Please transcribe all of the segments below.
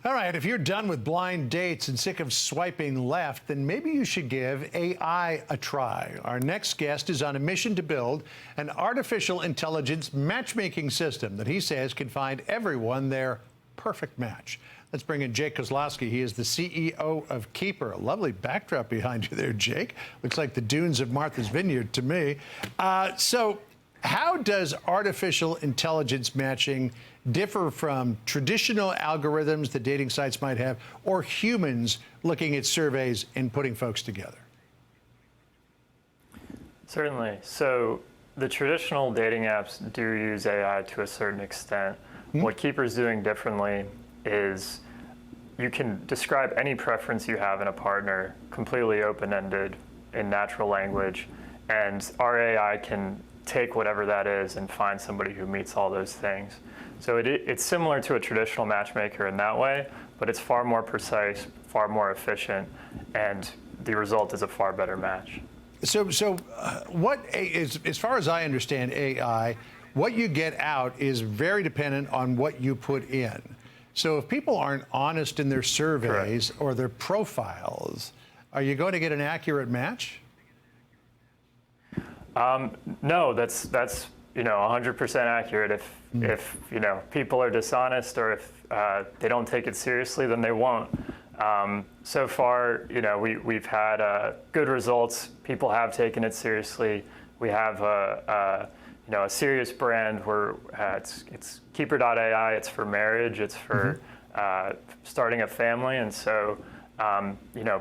All right, if you're done with blind dates and sick of swiping left, then maybe you should give AI a try. Our next guest is on a mission to build an artificial intelligence matchmaking system that he says can find everyone their perfect match. Let's bring in Jake Kozloski. He is the CEO of Keeper. A lovely backdrop behind you there, Jake. Looks like the dunes of Martha's Vineyard to me. So how does artificial intelligence matching differ from traditional algorithms that dating sites might have, or humans looking at surveys and putting folks together? Certainly. So the traditional dating apps do use AI to a certain extent. What Keeper's doing differently is you can describe any preference you have in a partner completely open-ended in natural language, and our AI can take whatever that is and find somebody who meets all those things. So it's similar to a traditional matchmaker in that way, but it's far more precise, far more efficient, and the result is a far better match. So what is, as far as I understand AI, what you get out is very dependent on what you put in. So if people aren't honest in their surveys Correct. or their profiles, are you going to get an accurate match? No, that's 100% accurate. If people are dishonest or if they don't take it seriously, then they won't. So far, we've had good results. People have taken it seriously. We have a serious brand where it's keeper.ai. It's for marriage. It's for starting a family, and so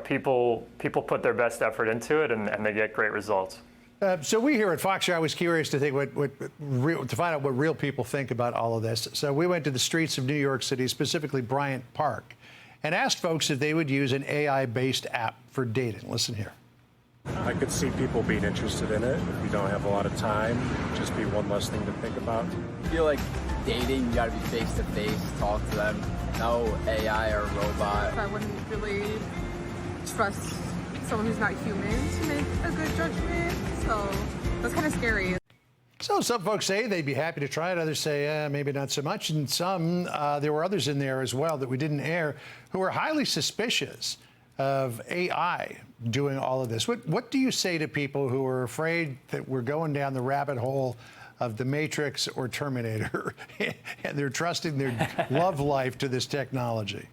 people put their best effort into it, and they get great results. So we here at Fox are always curious to think to find out what real people think about all of this. So we went to the streets of New York City, specifically Bryant Park, and asked folks if they would use an AI-based app for dating. Listen here. I could see people being interested in it. If you don't have a lot of time, just be one less thing to think about. I feel like dating, you gotta be face to face, talk to them. No AI or robot. I wouldn't really trust someone who's not human to make a good judgment, so that's kind of scary. So some folks say they'd be happy to try it. Others say maybe not so much. And some, there were others in there as well that we didn't air who are highly suspicious of AI doing all of this. What do you say to people who are afraid that we're going down the rabbit hole of the Matrix or Terminator and they're trusting their love life to this technology?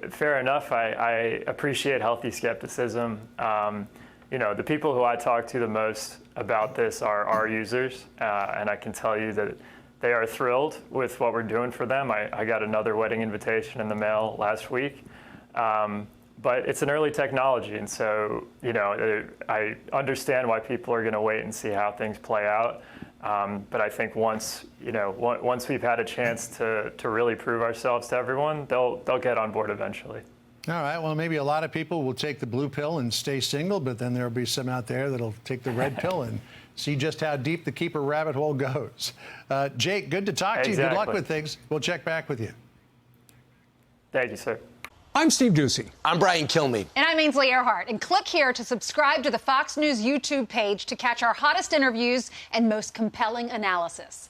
Fair enough. I appreciate healthy skepticism. The people who I talk to the most about this are our users, and I can tell you that they are thrilled with what we're doing for them. I got another wedding invitation in the mail last week, but it's an early technology, and so I understand why people are going to wait and see how things play out. But I think once we've had a chance to really prove ourselves to everyone, they'll get on board eventually. All right. Well, maybe a lot of people will take the blue pill and stay single, but then there'll be some out there that'll take the red pill and see just how deep the Keeper rabbit hole goes. Jake, good to talk to you. Good luck with things. We'll check back with you. Thank you, sir. I'm Steve Doocy. I'm Brian Kilmeade. And I'm Ainsley Earhart. And click here to subscribe to the Fox News YouTube page to catch our hottest interviews and most compelling analysis.